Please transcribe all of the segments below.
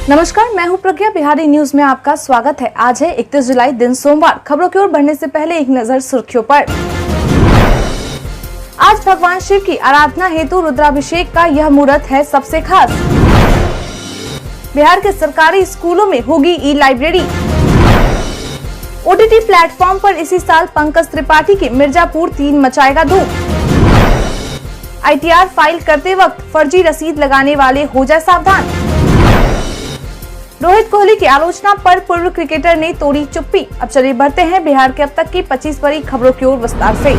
नमस्कार, मैं हूं प्रज्ञा। बिहारी न्यूज में आपका स्वागत है। आज है 31 जुलाई, दिन सोमवार। खबरों की ओर बढ़ने से पहले एक नजर सुर्खियों पर। आज भगवान शिव की आराधना हेतु रुद्राभिषेक का यह मुहूर्त है सबसे खास। बिहार के सरकारी स्कूलों में होगी ई लाइब्रेरी। ओटीटी प्लेटफॉर्म पर इसी साल पंकज त्रिपाठी की मिर्जापुर 3 मचाएगा धूम। ITR फाइल करते वक्त फर्जी रसीद लगाने वाले हो जाए सावधान। रोहित कोहली की आलोचना पर पूर्व क्रिकेटर ने तोड़ी चुप्पी। अब चलिए बढ़ते हैं बिहार के अब तक की 25 बड़ी खबरों की ओर विस्तार से।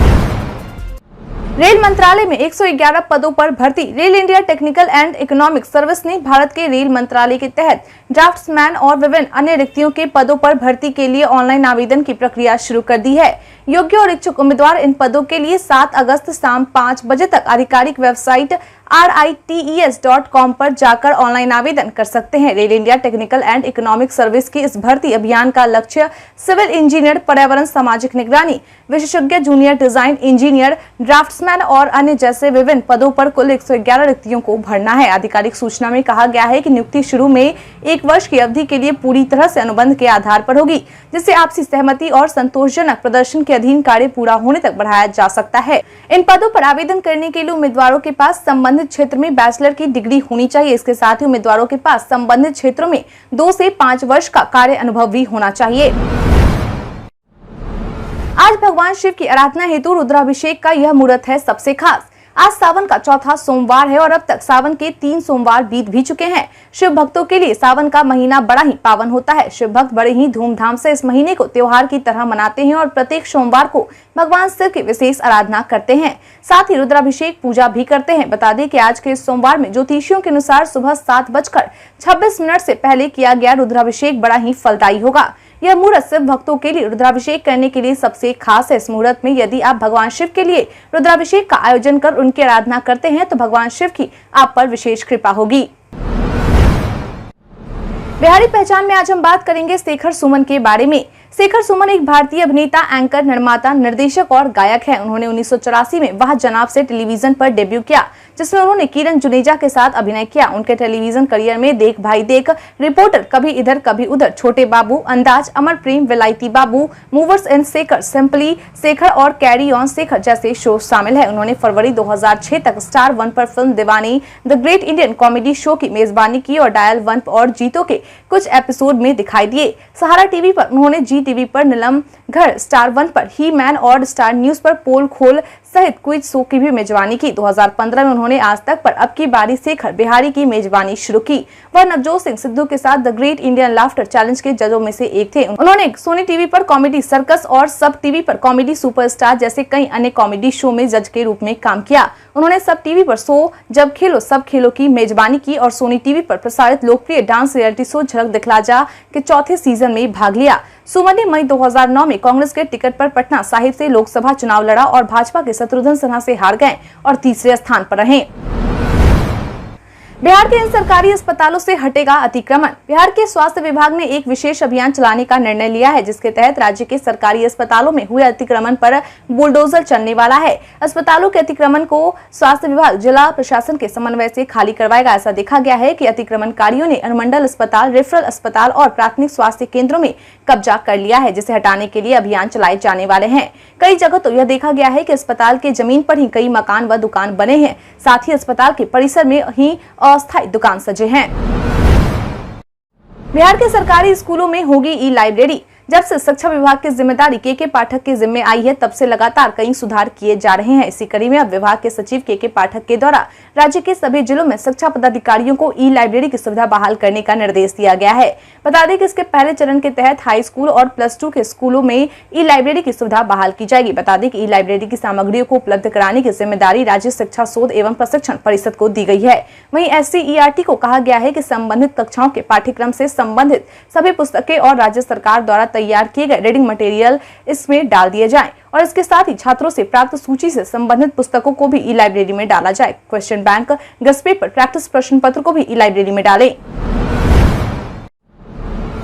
रेल मंत्रालय में 111 पदों पर भर्ती। Rail India technical and economic service ने भारत के रेल मंत्रालय के तहत ड्राफ्ट्समैन और विभिन्न अन्य रिक्तियों के पदों पर भर्ती के लिए ऑनलाइन आवेदन की प्रक्रिया शुरू कर दी है। योग्य और इच्छुक उम्मीदवार इन पदों के लिए 7 अगस्त शाम 5 बजे तक आधिकारिक वेबसाइट RITES.com पर जाकर ऑनलाइन आवेदन कर सकते हैं। Rail India technical and economic service की इस भर्ती अभियान का लक्ष्य सिविल इंजीनियर, पर्यावरण, सामाजिक निगरानी, विशेषज्ञ, जूनियर डिजाइन इंजीनियर, ड्राफ्ट्समैन और अन्य जैसे विभिन्न पदों पर कुल 111 रिक्तियों को भरना है। आधिकारिक सूचना में कहा गया है कि नियुक्ति शुरू में 1 वर्ष की अवधि के लिए पूरी तरह से अनुबंध के आधार पर होगी, जिससे आपसी सहमति और संतोषजनक प्रदर्शन के अधीन कार्य पूरा होने तक बढ़ाया जा सकता है। इन पदों पर आवेदन करने के लिए उम्मीदवारों के पास संबंधित क्षेत्र में बैचलर की डिग्री होनी चाहिए। इसके साथ ही उम्मीदवारों के पास संबंधित क्षेत्रों में 2 से 5 वर्ष का कार्य अनुभव भी होना चाहिए। आज भगवान शिव की आराधना हेतु रुद्राभिषेक का यह मुहूर्त है सबसे खास। आज सावन का चौथा सोमवार है और अब तक सावन के 3 सोमवार बीत भी चुके हैं। शिव भक्तों के लिए सावन का महीना बड़ा ही पावन होता है। शिव भक्त बड़े ही धूमधाम से इस महीने को त्योहार की तरह मनाते हैं और प्रत्येक सोमवार को भगवान शिव की विशेष आराधना करते हैं। साथ ही रुद्राभिषेक पूजा भी करते हैं। बता दें कि आज के सोमवार में ज्योतिषियों के अनुसार सुबह 7:26 से पहले किया गया रुद्राभिषेक बड़ा ही फलदायी होगा। यह मुहूर्त शिव भक्तों के लिए रुद्राभिषेक करने के लिए सबसे खास है। इस मुहूर्त में यदि आप भगवान शिव के लिए रुद्राभिषेक का आयोजन कर उनकी आराधना करते हैं तो भगवान शिव की आप पर विशेष कृपा होगी। बिहारी पहचान में आज हम बात करेंगे शेखर सुमन के बारे में। शेखर सुमन एक भारतीय अभिनेता, एंकर, निर्माता, निर्देशक और गायक हैं। उन्होंने 1984 में वाह जनाब से टेलीविजन पर डेब्यू किया, जिसमें उन्होंने किरण जुनेजा के साथ अभिनय किया। उनके टेलीविजन करियर में देख भाई देख, रिपोर्टर, कभी इधर कभी उधर, छोटे बाबू, अंदाज, Amar Prem, Vilayati Babu, movers and shakers, simply Shekhar और कैरी ऑन शेखर जैसे शो शामिल है। उन्होंने फरवरी 2006 तक स्टार 1 पर film Deewani, the great Indian comedy show की मेजबानी की और डायल 1 और जीतो के कुछ एपिसोड में दिखाई दिए। सहारा टीवी पर उन्होंने टीवी पर नीलम घर, स्टार 1 पर ही मैन और स्टार न्यूज पर पोल खोल सहित क्विज शो की भी मेजबानी की। 2015 में उन्होंने आज तक पर अब की बारी शेखर बिहारी की मेजबानी शुरू की। वह नवजोत सिंह सिद्धू के साथ the great Indian laughter challenge के जजों में से एक थे। उन्होंने सोनी टीवी पर कॉमेडी सर्कस और सब टीवी पर कॉमेडी सुपरस्टार जैसे कई अन्य कॉमेडी शो में जज के रूप में काम किया। उन्होंने सब टीवी पर शो जब खेलो सब खेलो की मेजबानी की और सोनी टीवी पर प्रसारित लोकप्रिय डांस रियलिटी शो झलक दिखला जा के 4थे सीजन में भाग लिया। सुमन ने मई 2009 में कांग्रेस के टिकट पर पटना साहिब से लोकसभा चुनाव लड़ा और भाजपा के शत्रुघ्न सिन्हा से हार गए और तीसरे स्थान पर रहे। बिहार के इन सरकारी अस्पतालों से हटेगा अतिक्रमण। बिहार के स्वास्थ्य विभाग ने एक विशेष अभियान चलाने का निर्णय लिया है, जिसके तहत राज्य के सरकारी अस्पतालों में हुए अतिक्रमण पर बुलडोजर चलने वाला है। अस्पतालों के अतिक्रमण को स्वास्थ्य विभाग जिला प्रशासन के समन्वय से खाली करवाएगा। ऐसा देखा गया है कि अतिक्रमणकारियों ने अनुमंडल अस्पताल, रेफरल अस्पताल और प्राथमिक स्वास्थ्य केंद्रों में कब्जा कर लिया है, जिसे हटाने के लिए अभियान चलाए जाने वाले हैं। कई जगह तो यह देखा गया है कि अस्पताल के जमीन पर ही कई मकान व दुकान बने हैं। साथ ही अस्पताल के परिसर में ही अस्थायी दुकान सजे हैं। बिहार के सरकारी स्कूलों में होगी ई लाइब्रेरी। जब से शिक्षा विभाग की जिम्मेदारी के पाठक के जिम्मे आई है, तब से लगातार कई सुधार किए जा रहे हैं। इसी कड़ी में अब विभाग के सचिव के पाठक के द्वारा राज्य के सभी जिलों में शिक्षा पदाधिकारियों को ई लाइब्रेरी की सुविधा बहाल करने का निर्देश दिया गया है। बता दें कि इसके पहले चरण के तहत हाई स्कूल और प्लस 2 के स्कूलों में ई लाइब्रेरी की सुविधा बहाल की जाएगी। बता दें कि ई लाइब्रेरी की सामग्रियों को उपलब्ध कराने की जिम्मेदारी राज्य शिक्षा शोध एवं प्रशिक्षण परिषद को दी गई है। वहीं SCERT को कहा गया है कि संबंधित कक्षाओं के पाठ्यक्रम से संबंधित सभी पुस्तकें और राज्य सरकार द्वारा तैयार किए गए रीडिंग मटेरियल इसमें डाल दिए जाएं और इसके साथ ही छात्रों से प्राप्त सूची से संबंधित पुस्तकों को भी ई लाइब्रेरी में डाला जाए। Question bank, guest paper, practice प्रश्न पत्र को भी ई लाइब्रेरी में डालें।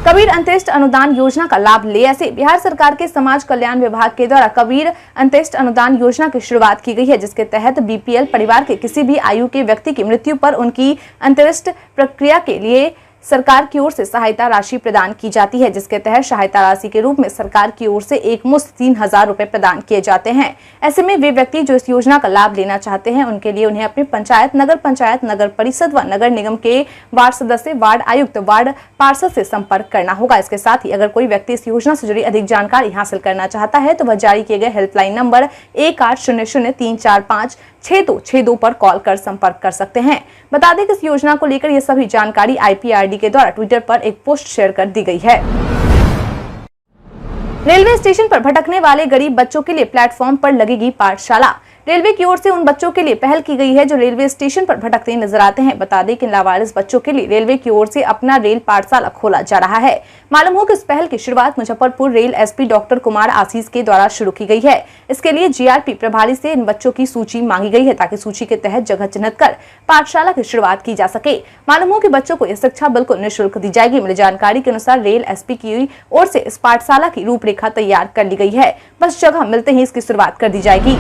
कबीर अंत्येष्टि अनुदान योजना का लाभ ले, ऐसे बिहार सरकार के समाज कल्याण विभाग के द्वारा कबीर अंत्येष्टि अनुदान योजना की शुरुआत की गई है, जिसके तहत BPL परिवार के किसी भी आयु के व्यक्ति की मृत्यु पर उनकी अंत्येष्टि प्रक्रिया के लिए सरकार की ओर से सहायता राशि प्रदान की जाती है, जिसके तहत सहायता राशि के रूप में सरकार की ओर से एक मुश्त 3,000 रुपए प्रदान किए जाते हैं। ऐसे में वे व्यक्ति जो इस योजना का लाभ लेना चाहते हैं, उनके लिए उन्हें अपने पंचायत, नगर परिषद व नगर निगम के वार्ड सदस्य, वार्ड आयुक्त, वार्ड पार्षद से संपर्क करना होगा। इसके साथ ही अगर कोई व्यक्ति इस योजना से जुड़ी अधिक जानकारी हासिल करना चाहता है तो वह जारी किए गए हेल्पलाइन नंबर 1800-345-6262 पर कॉल कर संपर्क कर सकते हैं। बता दें कि इस योजना को लेकर ये सभी जानकारी IPRD के द्वारा ट्विटर पर एक पोस्ट शेयर कर दी गई है। रेलवे स्टेशन पर भटकने वाले गरीब बच्चों के लिए प्लेटफॉर्म पर लगेगी पाठशाला। रेलवे की ओर से उन बच्चों के लिए पहल की गई है जो रेलवे स्टेशन पर भटकते नजर आते हैं। बता दें कि लावारिस बच्चों के लिए रेलवे की ओर से अपना रेल पाठशाला खोला जा रहा है। मालूम हो कि इस पहल की शुरुआत Muzaffarpur rail SP doctor Kumar Ashish के द्वारा शुरू की गई है। इसके लिए GRP प्रभारी से इन बच्चों की सूची मांगी गई है ताकि सूची के तहत जगह चिन्हित कर पाठशाला की शुरुआत की जा सके। मालूम हो कि बच्चों को यह शिक्षा बिल्कुल निःशुल्क दी जाएगी। मिली जानकारी के अनुसार रेल SP की ओर से इस पाठशाला की रूपरेखा तैयार कर ली गई है, बस जगह मिलते ही इसकी शुरुआत कर दी जाएगी।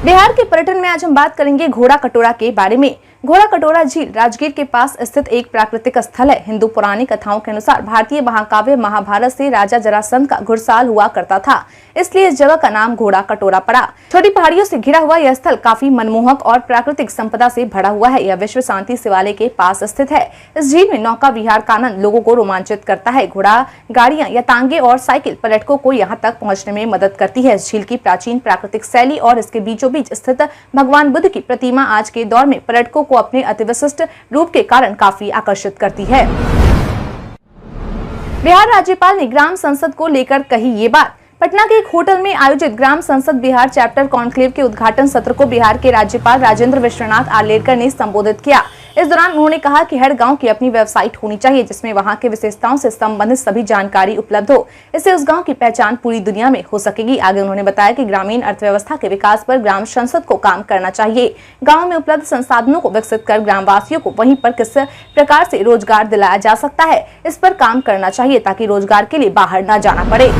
बिहार के पर्यटन में आज हम बात करेंगे घोड़ा कटोरा के बारे में। घोड़ा कटोरा झील राजगीर के पास स्थित एक प्राकृतिक स्थल है। हिंदू पुरानी कथाओं के अनुसार भारतीय महाकाव्य महाभारत से राजा जरासंध का घुड़साल हुआ करता था, इसलिए इस जगह का नाम घोड़ा कटोरा पड़ा। छोटी पहाड़ियों से घिरा हुआ यह स्थल काफी मनमोहक और प्राकृतिक संपदा से भरा हुआ है। यह विश्व शांति शिवालय के पास स्थित है। इस झील में नौका विहार का आनंद लोगों को रोमांचित करता है। घोड़ा गाड़ियां या तांगे और साइकिल पर्यटकों को यहाँ तक पहुँचने में मदद करती है। इस झील की प्राचीन प्राकृतिक शैली और इसके बीचों बीच स्थित भगवान बुद्ध की प्रतिमा आज के दौर में पर्यटकों को अपने अतिविशिष्ट रूप के कारण काफी आकर्षित करती है। बिहार राज्यपाल ने ग्राम संसद को लेकर कही ये बात। पटना के एक होटल में आयोजित ग्राम संसद बिहार चैप्टर कॉन्क्लेव के उद्घाटन सत्र को बिहार के राज्यपाल राजेंद्र विश्वनाथ आर्लेकर ने संबोधित किया। इस दौरान उन्होंने कहा कि हर गांव की अपनी वेबसाइट होनी चाहिए जिसमें वहां के विशेषताओं से संबंधित सभी जानकारी उपलब्ध हो। इससे उस गांव की पहचान पूरी दुनिया में हो सकेगी। आगे उन्होंने बताया कि ग्रामीण अर्थव्यवस्था के विकास पर ग्राम संसद को काम करना चाहिए। गाँव में उपलब्ध संसाधनों को विकसित कर ग्रामवासियों को वहीं पर किस प्रकार से रोजगार दिलाया जा सकता है, इस पर काम करना चाहिए ताकि रोजगार के लिए बाहर न जाना पड़े।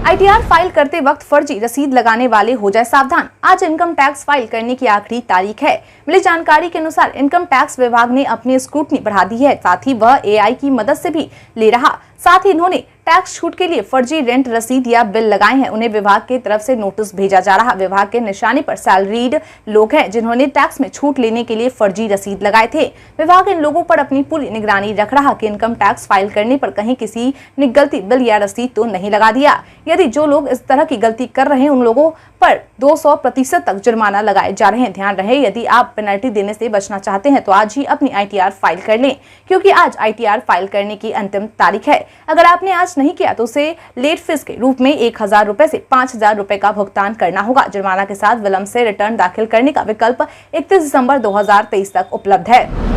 ITR फाइल करते वक्त फर्जी रसीद लगाने वाले हो जाए सावधान। आज इनकम टैक्स फाइल करने की आखिरी तारीख है। मिली जानकारी के अनुसार इनकम टैक्स विभाग ने अपनी स्क्रूटनी बढ़ा दी है, साथ ही वह AI की मदद से भी ले रहा। साथ ही इन्होंने टैक्स छूट के लिए फर्जी रेंट रसीद या बिल लगाए हैं, उन्हें विभाग की तरफ से नोटिस भेजा जा रहा। विभाग के निशाने पर सैलरीड लोग हैं जिन्होंने टैक्स में छूट लेने के लिए फर्जी रसीद लगाए थे। विभाग इन लोगों पर अपनी पूरी निगरानी रख रहा कि इनकम टैक्स फाइल करने पर कहीं किसी ने गलती बिल या रसीद तो नहीं लगा दिया। यदि जो लोग इस तरह की गलती कर रहे हैं उन लोगों पर 200% तक जुर्माना लगाए जा रहे हैं। ध्यान रहे, यदि आप पेनल्टी देने से बचना चाहते हैं तो आज ही अपनी ITR फाइल कर लें, क्योंकि आज ITR फाइल करने की अंतिम तारीख है। अगर आपने आज नहीं किया तो उसे लेट फीस के रूप में 1,000 रुपए से 5,000 रुपए का भुगतान करना होगा। जुर्माना के साथ विलंब से रिटर्न दाखिल करने का विकल्प 31 दिसंबर 2023 तक उपलब्ध है।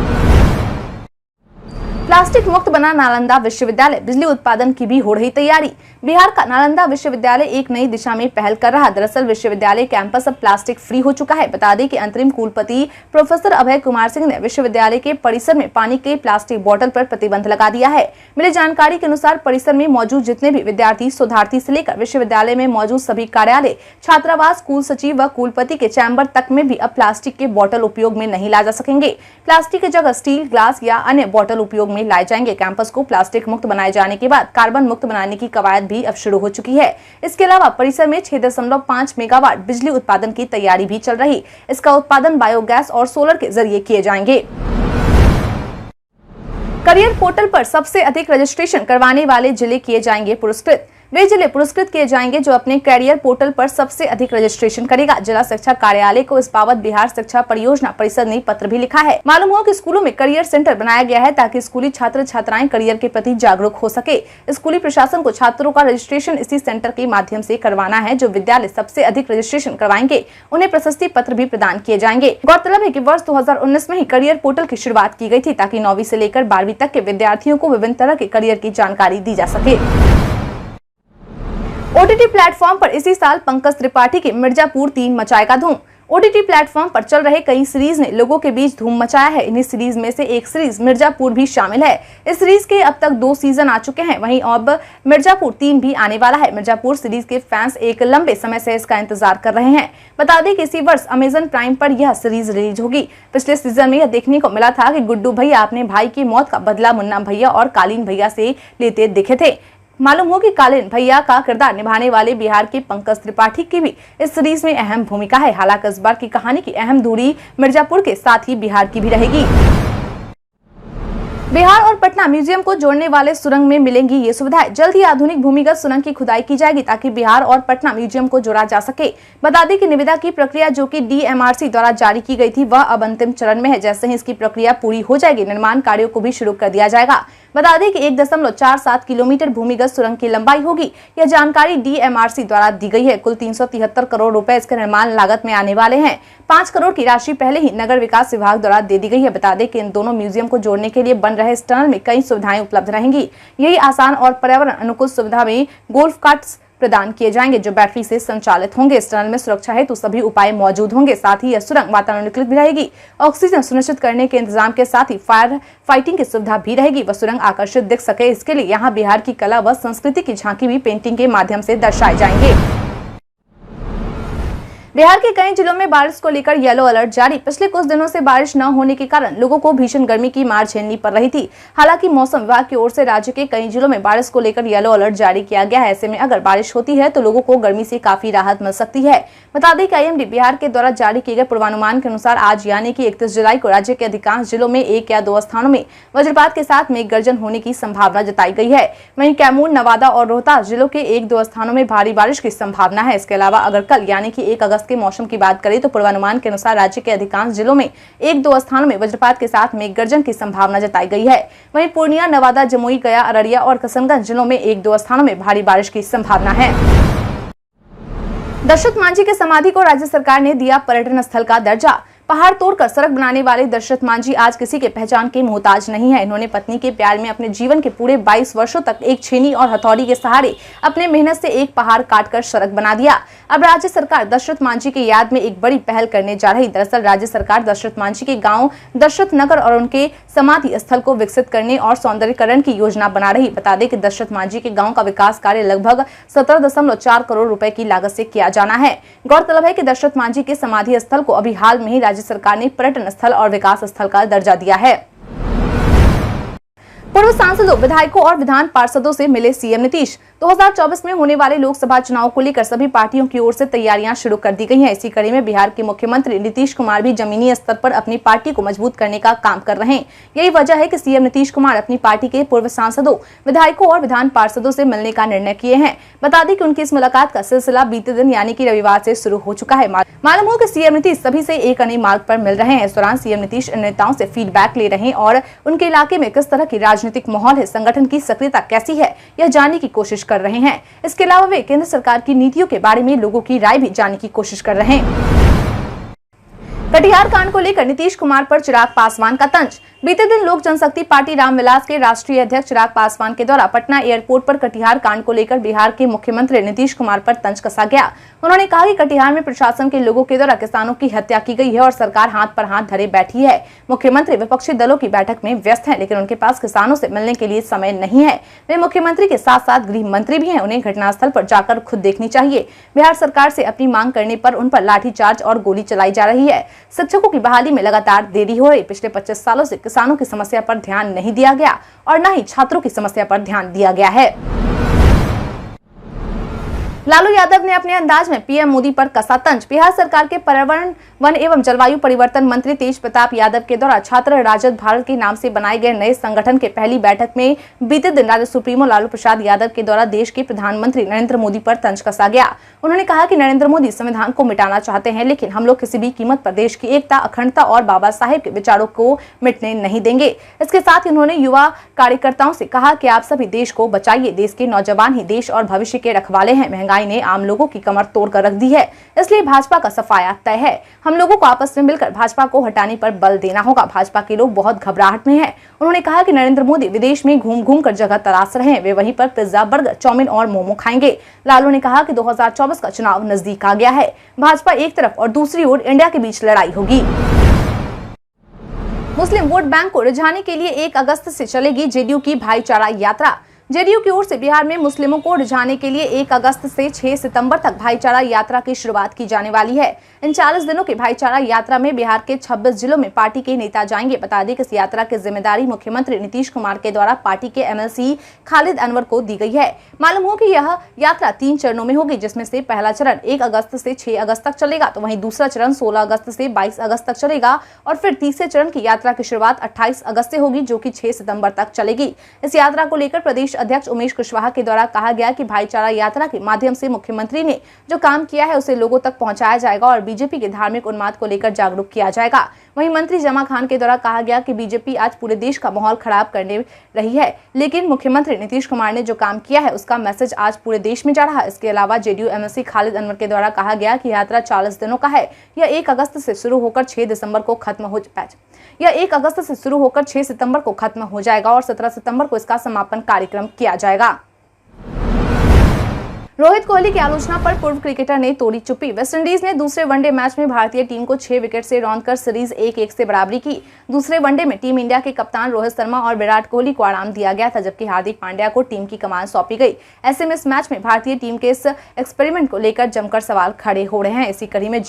प्लास्टिक मुक्त बना नालंदा विश्वविद्यालय, बिजली उत्पादन की भी हो रही तैयारी। बिहार का नालंदा विश्वविद्यालय एक नई दिशा में पहल कर रहा। दरअसल विश्वविद्यालय कैंपस अब प्लास्टिक फ्री हो चुका है। बता दें कि अंतरिम कुलपति प्रोफेसर अभय कुमार सिंह ने विश्वविद्यालय के परिसर में पानी के प्लास्टिक बोतल पर प्रतिबंध लगा दिया है। मिली जानकारी के अनुसार परिसर में मौजूद जितने भी विद्यार्थी, शोधार्थी से लेकर विश्वविद्यालय में मौजूद सभी कार्यालय, छात्रावास, कुल सचिव व कुलपति के चैम्बर तक में भी अब प्लास्टिक के बोतल उपयोग में नहीं ला जा सकेंगे। प्लास्टिक की जगह स्टील, ग्लास या अन्य बोतल उपयोग में लाए जाएंगे। कैंपस को प्लास्टिक मुक्त बनाए जाने के बाद कार्बन मुक्त बनाने की कवायद भी अब शुरू हो चुकी है। इसके अलावा परिसर में 6.5 मेगावाट बिजली उत्पादन की तैयारी भी चल रही। इसका उत्पादन बायोगैस और सोलर के जरिए किए जाएंगे। करियर पोर्टल पर सबसे अधिक रजिस्ट्रेशन करवाने वाले जिले किए जाएंगे पुरस्कृत। वे जिले पुरस्कृत किए जाएंगे जो अपने कैरियर पोर्टल पर सबसे अधिक रजिस्ट्रेशन करेगा। जिला शिक्षा कार्यालय को इस बाबत बिहार शिक्षा परियोजना परिषद ने पत्र भी लिखा है। मालूम हो कि स्कूलों में करियर सेंटर बनाया गया है ताकि स्कूली छात्र छात्राएं करियर के प्रति जागरूक हो सके। स्कूली प्रशासन को छात्रों का रजिस्ट्रेशन इसी सेंटर के माध्यम से करवाना है। जो विद्यालय सबसे अधिक रजिस्ट्रेशन करवाएंगे उन्हें प्रशस्ति पत्र भी प्रदान किए जाएंगे। गौरतलब है कि वर्ष 2019 में ही करियर पोर्टल की शुरुआत की गई थी ताकि 9वीं से लेकर 12वीं तक के विद्यार्थियों को विभिन्न तरह के करियर की जानकारी दी जा सके। OTT प्लेटफॉर्म पर इसी साल पंकज त्रिपाठी की मिर्जापुर 3 मचाएगा धूम। ओटीटी प्लेटफॉर्म पर चल रहे कई सीरीज ने लोगों के बीच धूम मचाया है। इन्हीं सीरीज में से एक सीरीज मिर्जापुर भी शामिल है। इस सीरीज के अब तक 2 सीजन आ चुके हैं, वहीं अब मिर्जापुर 3 भी आने वाला है। मिर्जापुर सीरीज के फैंस एक लंबे समय से इसका इंतजार कर रहे हैं। बता दें कि इसी वर्ष अमेजन प्राइम पर यह सीरीज रिलीज होगी। पिछले सीजन में यह देखने को मिला था कि गुड्डू भैया अपने भाई की मौत का बदला मुन्ना भैया और कालीन भैया से लेते दिखे थे। मालूम हो कि कालीन भैया का किरदार निभाने वाले बिहार के पंकज त्रिपाठी की भी इस सीरीज में अहम भूमिका है। हालांकि इस बार की कहानी की अहम धुरी मिर्जापुर के साथ ही बिहार की भी रहेगी। बिहार और पटना म्यूजियम को जोड़ने वाले सुरंग में मिलेंगी ये सुविधाएं। जल्द ही आधुनिक भूमिगत सुरंग की खुदाई की जाएगी ताकि बिहार और पटना म्यूजियम को जोड़ा जा सके। बता दें कि निविदा की प्रक्रिया जो कि DMRC द्वारा जारी की गई थी वह अब अंतिम चरण में है। जैसे ही इसकी प्रक्रिया पूरी हो जाएगी, निर्माण कार्यों को भी शुरू कर दिया जाएगा। बता दें कि 1.47 किलोमीटर भूमिगत सुरंग की लंबाई होगी। यह जानकारी DMRC द्वारा दी गई है। कुल 373 करोड़ रुपए इसके निर्माण लागत में आने वाले हैं। 5 करोड़ की राशि पहले ही नगर विकास विभाग द्वारा दे दी गई है। बता दें कि इन दोनों म्यूजियम को जोड़ने के लिए बन रहे इस टनल में कई सुविधाएं उपलब्ध रहेंगी। यही आसान और पर्यावरण अनुकूल सुविधा में गोल्फ कार्ट्स प्रदान किए जाएंगे जो बैटरी से संचालित होंगे। इस टनल में सुरक्षा हेतु सभी उपाय मौजूद होंगे। साथ ही यह सुरंग वातानुकूलित भी रहेगी। ऑक्सीजन सुनिश्चित करने के इंतजाम के साथ ही फायर फाइटिंग की सुविधा भी रहेगी। वह सुरंग आकर्षित दिख सके, इसके लिए यहाँ बिहार की कला व संस्कृति की झांकी भी पेंटिंग के माध्यम से दर्शाए जाएंगे। बिहार के कई जिलों में बारिश को लेकर येलो अलर्ट जारी। पिछले कुछ दिनों से बारिश न होने के कारण लोगों को भीषण गर्मी की मार झेलनी पड़ रही थी। हालांकि मौसम विभाग की ओर से राज्य के कई जिलों में बारिश को लेकर येलो अलर्ट जारी किया गया है। ऐसे में अगर बारिश होती है तो लोगों को गर्मी से काफी राहत मिल सकती है। बता दें कि IMD बिहार के द्वारा जारी किए गए पूर्वानुमान के अनुसार आज यानी कि 31 जुलाई को राज्य के अधिकांश जिलों में 1 या 2 स्थानों में वज्रपात के साथ मेघ गर्जन होने की संभावना जताई गई है। वहीं कैमूर, नवादा और रोहतास जिलों के 1-2 स्थानों में भारी बारिश की संभावना है। इसके अलावा अगर कल यानी कि 1 अगस्त के मौसम की बात करें तो पूर्वानुमान के अनुसार राज्य के अधिकांश जिलों में 1-2 स्थानों में वज्रपात के साथ मेघ गर्जन की संभावना जताई गई है। वहीं पूर्णिया, नवादा, जमुई, गया, अररिया और किशनगंज जिलों में 1-2 स्थानों में भारी बारिश की संभावना है। दशरथ मांझी की समाधि को राज्य सरकार ने दिया पर्यटन स्थल का दर्जा। पहाड़ तोड़कर सड़क बनाने वाले दशरथ मांझी आज किसी के पहचान के मोहताज नहीं है। इन्होंने पत्नी के प्यार में अपने जीवन के पूरे 22 वर्षों तक एक छेनी और हथौड़ी के सहारे अपने मेहनत से एक पहाड़ काटकर सड़क बना दिया। अब राज्य सरकार दशरथ मांझी की याद में एक बड़ी पहल करने जा रही। दरअसल राज्य सरकार दशरथ मांझी के गाँव दशरथ नगर और उनके समाधि स्थल को विकसित करने और सौंदर्यीकरण की योजना बना रही। बता दें कि दशरथ मांझी के गाँव का विकास कार्य लगभग 17.4 करोड़ रुपए की लागत से किया जाना है। गौरतलब है कि दशरथ मांझी के समाधि स्थल को अभी हाल में ही राज्य सरकार ने पर्यटन स्थल और विकास स्थल का दर्जा दिया है। पूर्व सांसदों, विधायकों और विधान पार्षदों से मिले CM नीतीश। 2024 में होने वाले लोकसभा चुनाव को लेकर सभी पार्टियों की ओर से तैयारियां शुरू कर दी गई हैं। इसी कड़ी में बिहार के मुख्यमंत्री नीतीश कुमार भी जमीनी स्तर पर अपनी पार्टी को मजबूत करने का काम कर रहे हैं। यही वजह है कि CM नीतीश कुमार अपनी पार्टी के पूर्व सांसदों, विधायकों और विधान पार्षदों से मिलने का निर्णय किए हैं। बता दें कि उनकी इस मुलाकात का सिलसिला बीते दिन यानी कि रविवार से शुरू हो चुका है। मालूम हो कि CM नीतीश सभी से एक अन्य मार्ग पर मिल रहे हैं। इस दौरान CM नीतीश इन नेताओं से फीडबैक ले रहे हैं और उनके इलाके में किस तरह की राजनीतिक माहौल है, संगठन की सक्रियता कैसी है, यह जानने की कोशिश कर रहे हैं। इसके अलावा वे केंद्र सरकार की नीतियों के बारे में लोगों की राय भी जानने की कोशिश कर रहे हैं। कटिहार कांड को लेकर नीतीश कुमार पर चिराग पासवान का तंज। बीते दिन लोक जनशक्ति पार्टी रामविलास के राष्ट्रीय अध्यक्ष चिराग पासवान के द्वारा पटना एयरपोर्ट पर कटिहार कांड को लेकर बिहार के मुख्यमंत्री नीतीश कुमार पर तंज कसा गया। उन्होंने कहा कि कटिहार में प्रशासन के लोगों के द्वारा किसानों की हत्या की गई है और सरकार हाथ पर हाथ धरे बैठी है। मुख्यमंत्री विपक्षी दलों की बैठक में व्यस्त हैं, लेकिन उनके पास किसानों से मिलने के लिए समय नहीं है। वे मुख्यमंत्री के साथ साथ गृह मंत्री भी हैं। उन्हें घटनास्थल पर जाकर खुद देखनी चाहिए। बिहार सरकार से अपनी मांग करने पर उन पर लाठीचार्ज और गोली चलाई जा रही है। शिक्षकों की बहाली में लगातार देरी हो रही। पिछले 25 सालों से किसानों की समस्या पर ध्यान नहीं दिया गया और न ही छात्रों की समस्या पर ध्यान दिया गया है। लालू यादव ने अपने अंदाज में PM मोदी पर कसा तंज। बिहार सरकार के पर्यावरण, वन एवं जलवायु परिवर्तन मंत्री तेज प्रताप यादव के द्वारा छात्र राजद भारत के नाम से बनाए गए नए संगठन के पहली बैठक में बीते दिन राज्य सुप्रीमो लालू प्रसाद यादव के द्वारा देश के प्रधानमंत्री नरेंद्र मोदी पर तंज कसा गया। उन्होंने कहा कि नरेंद्र मोदी संविधान को मिटाना चाहते हैं, लेकिन हम लोग किसी भी कीमत पर देश की एकता, अखंडता और बाबा साहेब के विचारों को मिटने नहीं देंगे। इसके साथ ही उन्होंने युवा कार्यकर्ताओं से कहा कि आप सभी देश को बचाइए। देश के नौजवान ही देश और भविष्य के रखवाले हैं। महंगाई महंगाई ने आम लोगों की कमर तोड़ कर रख दी है, इसलिए भाजपा का सफाया तय है। हम लोगों को आपस में मिलकर भाजपा को हटाने पर बल देना होगा। भाजपा के लोग बहुत घबराहट में हैं। उन्होंने कहा कि नरेंद्र मोदी विदेश में घूम घूम कर जगह तलाश रहे हैं, वे वहीं पर पिज्जा, बर्गर, चाउमीन और मोमो खाएंगे। लालू ने कहा कि 2024 का चुनाव नजदीक आ गया है। भाजपा एक तरफ और दूसरी ओर इंडिया के बीच लड़ाई होगी। मुस्लिम वोट बैंक को रिझाने के लिए 1 अगस्त से चलेगी जेडीयू की भाईचारा यात्रा। जेडीयू की ओर से बिहार में मुस्लिमों को रिझाने के लिए 1 अगस्त से 6 सितंबर तक भाईचारा यात्रा की शुरुआत की जाने वाली है। इन 40 दिनों की भाईचारा यात्रा में बिहार के 26 जिलों में पार्टी के नेता जाएंगे। बता दें कि इस यात्रा की जिम्मेदारी मुख्यमंत्री नीतीश कुमार के द्वारा पार्टी के एमएलसी खालिद अनवर को दी गई है। मालूम हो कि यह यात्रा 3 चरणों में होगी, जिसमें से पहला चरण 1 अगस्त से 6 अगस्त तक चलेगा, तो वहीं दूसरा चरण 16 अगस्त से 22 अगस्त तक चलेगा और फिर तीसरे चरण की यात्रा की शुरुआत 28 अगस्त से होगी, जो कि 6 सितंबर तक चलेगी। इस यात्रा को लेकर प्रदेश अध्यक्ष उमेश कुशवाहा के द्वारा कहा गया कि भाईचारा यात्रा के माध्यम से मुख्यमंत्री ने जो काम किया है उसे लोगों तक पहुंचाया जाएगा और बीजेपी के धार्मिक उन्माद को लेकर जागरूक किया जाएगा। वहीं मंत्री जमा खान के द्वारा कहा गया कि बीजेपी आज पूरे देश का माहौल खराब करने रही है, लेकिन मुख्यमंत्री नीतीश कुमार ने जो काम किया है उसका मैसेज आज पूरे देश में जा रहा है। इसके अलावा जेडीयू एमएलसी खालिद अनवर के द्वारा कहा गया कि यात्रा 40 दिनों का है। यह 1 अगस्त से शुरू होकर 6 दिसंबर को खत्म हो यह 1 अगस्त से शुरू होकर 6 सितंबर को खत्म हो जाएगा और 17 सितंबर को इसका समापन कार्यक्रम किया जाएगा। रोहित कोहली की आलोचना पर पूर्व क्रिकेटर ने तोड़ी चुप्पी। वेस्टइंडीज ने दूसरे वनडे मैच में भारतीय टीम को 6 विकेट से रौंदकर सीरीज 1-1 से बराबरी की। दूसरे वनडे में टीम इंडिया के कप्तान रोहित शर्मा और विराट कोहली को आराम दिया गया था, जबकि हार्दिक पांड्या को टीम की कमान सौंपी गई। ऐसे में इस मैच में भारतीय टीम के इस एक्सपेरिमेंट को लेकर जमकर सवाल खड़े हो रहे हैं। इसी कड़ी में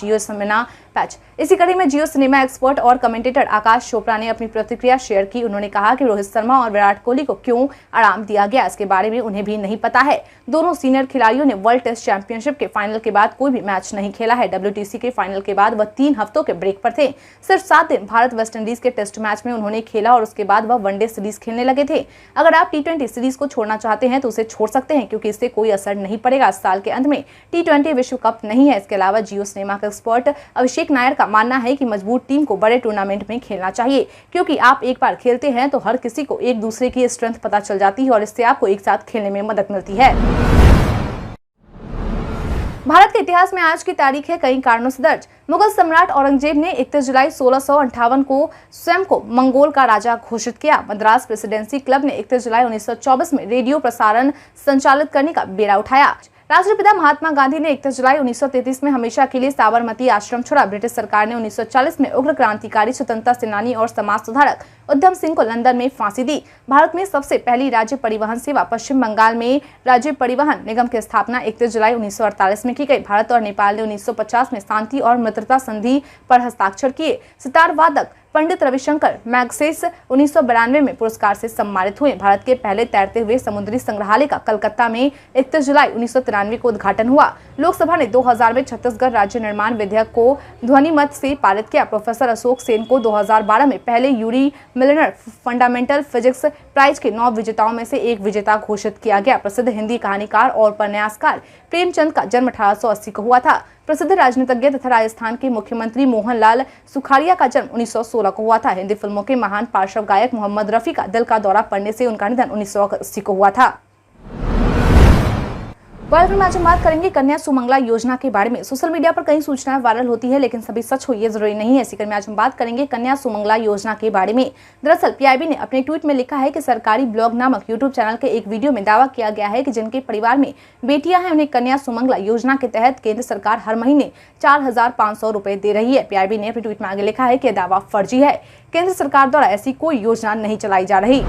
जियो सिनेमा एक्सपर्ट और कमेंटेटर आकाश चोपड़ा ने अपनी प्रतिक्रिया शेयर की। उन्होंने कहा कि रोहित शर्मा और विराट कोहली को क्यों आराम दिया गया, इसके बारे में उन्हें भी नहीं पता है। दोनों सीनियर खिलाड़ियों ने वर्ल्ड टेस्ट चैंपियनशिप के फाइनल के बाद कोई भी मैच नहीं खेला है। WTC के फाइनल के बाद वह 3 हफ्तों के ब्रेक पर थे। सिर्फ 7 दिन भारत वेस्टइंडीज के टेस्ट मैच में उन्होंने खेला और उसके बाद वह वनडे सीरीज खेलने लगे थे। अगर आप T20 सीरीज को छोड़ना चाहते हैं तो उसे छोड़ सकते हैं, क्योंकि इससे कोई असर नहीं पड़ेगा। इस साल के अंत में T20 विश्व कप नहीं है। इसके अलावा जियो सिनेमा का एक्सपर्ट अभिषेक नायर का मानना है कि मजबूत टीम को बड़े टूर्नामेंट में खेलना चाहिए, क्योंकि आप एक बार खेलते हैं तो हर किसी को एक दूसरे की स्ट्रेंथ पता चल जाती है और इससे आपको एक साथ खेलने में मदद मिलती है। भारत के इतिहास में आज की तारीख है कई कारणों से दर्ज। मुगल सम्राट औरंगजेब ने 31 जुलाई 1658 को स्वयं को मंगोल का राजा घोषित किया। मद्रास प्रेसिडेंसी क्लब ने 31 जुलाई 1924 में रेडियो प्रसारण संचालित करने का बेड़ा उठाया। राष्ट्रपिता महात्मा गांधी ने 31 जुलाई 1933 में हमेशा के लिए साबरमती आश्रम छोड़ा। ब्रिटिश सरकार ने 1940 में उग्र क्रांतिकारी, स्वतंत्रता सेनानी और समाज सुधारक उधम सिंह को लंदन में फांसी दी। भारत में सबसे पहली राज्य परिवहन सेवा पश्चिम बंगाल में राज्य परिवहन निगम की स्थापना 31 जुलाई 1948 में की गई। भारत और नेपाल ने 1950 में शांति और मित्रता संधि पर हस्ताक्षर किए। सितार वादक पंडित रविशंकर मैग्सेस 1992 में पुरस्कार से सम्मानित हुए। भारत के पहले तैरते हुए समुद्री संग्रहालय का कलकत्ता में 31 जुलाई 1993 को उद्घाटन हुआ। लोकसभा ने 2000 में छत्तीसगढ़ राज्य निर्माण विधेयक को ध्वनि मत से पारित किया। प्रोफेसर अशोक सेन को 2012 में पहले Yuri Milner fundamental physics prize के 9 विजेताओं में से एक विजेता घोषित किया गया। प्रसिद्ध हिंदी कहानीकार और उपन्यासकार प्रेमचंद का जन्म 1880 को हुआ था। प्रसिद्ध राजनीतिज्ञ तथा राजस्थान के मुख्यमंत्री मोहनलाल सुखाड़िया का जन्म 1916 को हुआ था। हिंदी फिल्मों के महान पार्श्व गायक मोहम्मद रफी का दिल का दौरा पड़ने से उनका निधन 1980 को हुआ था। वायरल में आज हम बात करेंगे कन्या सुमंगला योजना के बारे में। सोशल मीडिया पर कई सूचनाएं वायरल होती है, लेकिन सभी सच हो ये जरूरी नहीं है। इसी क्रम में आज हम बात करेंगे कन्या सुमंगला योजना के बारे में। दरअसल PIB ने अपने ट्वीट में लिखा है कि सरकारी ब्लॉग नामक यूट्यूब चैनल के एक वीडियो में दावा किया गया है कि जिनके परिवार में बेटियां हैं उन्हें कन्या सुमंगला योजना के तहत केंद्र सरकार हर महीने 4500 रुपए दे रही है। PIB ने अपने ट्वीट में आगे लिखा है कि यह दावा फर्जी है। केंद्र सरकार द्वारा ऐसी कोई योजना नहीं चलाई जा रही।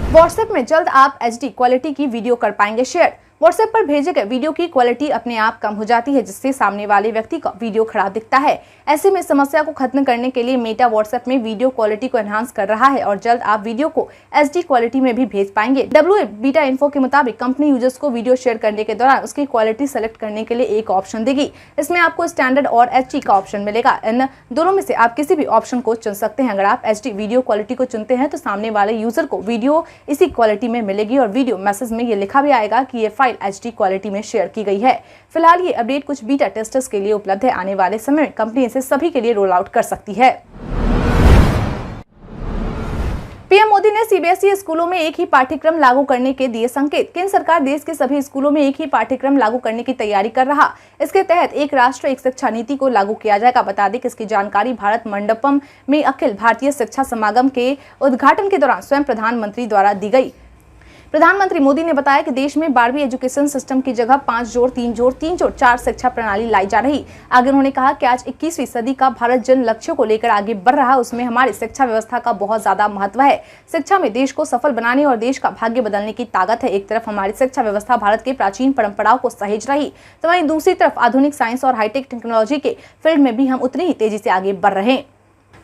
व्हाट्सएप में जल्द आप HD क्वालिटी की वीडियो कर पाएंगे शेयर। व्हाट्सएप पर भेजे गए वीडियो की क्वालिटी अपने आप कम हो जाती है, जिससे सामने वाले व्यक्ति का वीडियो खराब दिखता है। ऐसे में समस्या को खत्म करने के लिए मेटा व्हाट्सएप में वीडियो क्वालिटी को एनहांस कर रहा है और जल्द आप वीडियो को HD क्वालिटी में भी भेज पाएंगे। WA बीटा इन्फो के मुताबिक कंपनी यूजर्स को वीडियो शेयर करने के दौरान उसकी क्वालिटी सेलेक्ट करने के लिए एक ऑप्शन देगी। इसमें आपको स्टैंडर्ड और HD का ऑप्शन मिलेगा। इन दोनों में से आप किसी भी ऑप्शन को चुन सकते हैं। अगर आप HD वीडियो क्वालिटी को चुनते हैं तो सामने वाले यूजर को वीडियो इसी क्वालिटी में मिलेगी और वीडियो मैसेज में ये लिखा भी आएगा कि ये फाइल HD क्वालिटी में शेयर की गई है। फिलहाल ये अपडेट कुछ बीटा टेस्टर्स के लिए उपलब्ध है। आने वाले समय में कंपनी इसे सभी के लिए रोल आउट कर सकती है। पीएम मोदी ने सीबीएसई स्कूलों में एक ही पाठ्यक्रम लागू करने के दिए संकेत। केंद्र सरकार देश के सभी स्कूलों में एक ही पाठ्यक्रम लागू करने की तैयारी कर रहा। इसके तहत एक राष्ट्र एक शिक्षा नीति को लागू किया जाएगा। बता दें कि इसकी जानकारी भारत मंडपम में अखिल भारतीय शिक्षा समागम के उद्घाटन के दौरान स्वयं प्रधानमंत्री द्वारा दी गई। प्रधानमंत्री मोदी ने बताया कि देश में 12वीं एजुकेशन सिस्टम की जगह 5 जोड़ 3 जोड़ 3 जोड़ 4 शिक्षा प्रणाली लाई जा रही। आगे उन्होंने कहा कि आज 21वीं सदी का भारत जिन लक्ष्यों को लेकर आगे बढ़ रहा है उसमें हमारी शिक्षा व्यवस्था का बहुत ज्यादा महत्व है। शिक्षा में देश को सफल बनाने और देश का भाग्य बदलने की ताकत है। एक तरफ हमारी शिक्षा व्यवस्था भारत के प्राचीन परंपराओं को सहेज रही, तो वहीं दूसरी तरफ आधुनिक साइंस और हाईटेक टेक्नोलॉजी के फील्ड में भी हम उतनी ही तेजी से आगे बढ़ रहे हैं।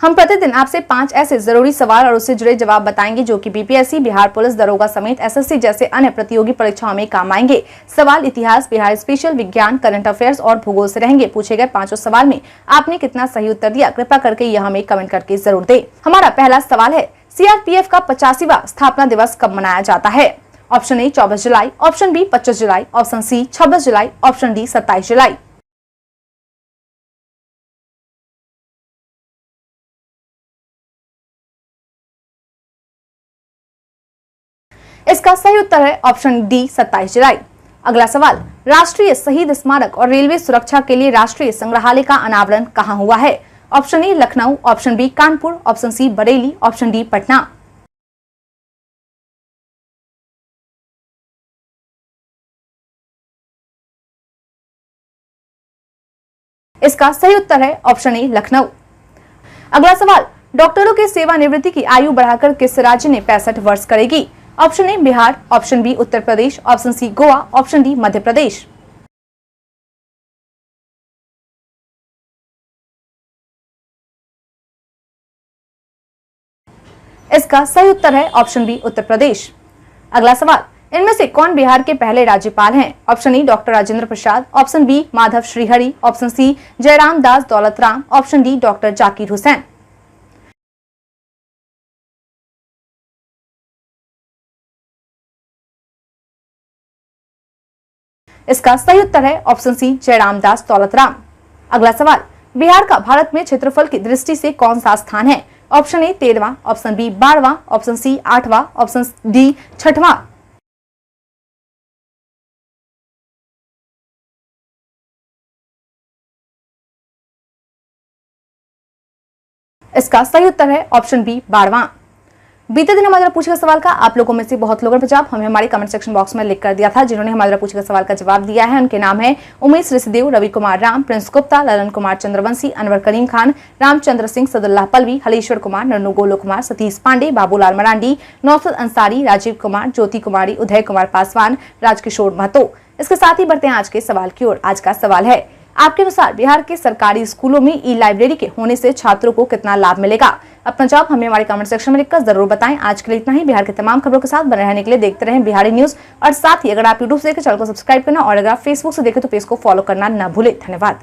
हम प्रतिदिन आपसे 5 ऐसे जरूरी सवाल और उससे जुड़े जवाब बताएंगे जो कि बीपीएससी, बिहार पुलिस दरोगा समेत एसएससी जैसे अन्य प्रतियोगी परीक्षाओं में काम आएंगे। सवाल इतिहास, बिहार स्पेशल, विज्ञान, करंट अफेयर्स और भूगोल से रहेंगे। पूछे गए 5 सवाल में आपने कितना सही उत्तर दिया, कृपया करके यह हमें कमेंट करके जरूर दें। हमारा पहला सवाल है, सीआरपीएफ का 85वां स्थापना दिवस कब मनाया जाता है? ऑप्शन ए 24 जुलाई, ऑप्शन बी 25 जुलाई, ऑप्शन सी 26 जुलाई, ऑप्शन डी 27 जुलाई। इसका सही उत्तर है ऑप्शन डी 27 जुलाई। अगला सवाल, राष्ट्रीय शहीद स्मारक और रेलवे सुरक्षा के लिए राष्ट्रीय संग्रहालय का अनावरण कहां हुआ है? Option A Lucknow, option B Kanpur, option C Bareilly, option D Patna. इसका सही उत्तर है ऑप्शन ए लखनऊ। अगला सवाल, डॉक्टरों की सेवानिवृत्ति की आयु बढ़ाकर किस राज्य ने 65 वर्ष करेगी? Option A Bihar, option B Uttar Pradesh, option C Goa, option D Madhya Pradesh. इसका सही उत्तर है ऑप्शन बी उत्तर प्रदेश। अगला सवाल, इनमें से कौन बिहार के पहले राज्यपाल हैं? Option A doctor Rajendra Prasad, option B Madhav Shrihari, option C Jairam Das Daulatram, option D doctor Zakir Hussain. इसका सही उत्तर है ऑप्शन सी जयराम दास दौलतराम। अगला सवाल, बिहार का भारत में क्षेत्रफल की दृष्टि से कौन सा स्थान है? ऑप्शन ए 13वां, ऑप्शन बी 12वां, ऑप्शन सी 8वां, ऑप्शन डी 6वां। इसका सही उत्तर है ऑप्शन बी 12वां। बीते दिन हमारे पूछे गए सवाल का आप लोगों में से बहुत लोगों ने जवाब हमें हमारे कमेंट सेक्शन बॉक्स में लिख कर दिया था। जिन्होंने हमारे पूछे गए सवाल का जवाब दिया है उनके नाम है उमेश ऋषिदेव, रवि कुमार राम, प्रिंस गुप्ता, ललन कुमार चंद्रवंशी, अनवर करीम खान, रामचंद्र सिंह, सदुल्लाह पलवी, हलेश्वर कुमार, नन्नू गोलो कुमार, सतीश पांडे, बाबूलाल मरांडी, नौसद अंसारी, राजीव कुमार, ज्योति कुमारी, उदय कुमार पासवान, राजकिशोर महतो। इसके साथ ही बढ़ते हैं आज के सवाल की ओर। आज का सवाल है, आपके अनुसार बिहार के सरकारी स्कूलों में ई लाइब्रेरी के होने से छात्रों को कितना लाभ मिलेगा? अपना जवाब हमें हमारे कमेंट सेक्शन में लिखकर जरूर बताएं। आज के लिए इतना ही। बिहार के तमाम खबरों के साथ बने रहने के लिए देखते रहें बिहारी न्यूज। और साथ ही अगर आप यूट्यूब से देखें चैनल को सब्सक्राइब करना और अगर आप फेसबुक से देखें तो पेज को फॉलो करना न भूलें। धन्यवाद।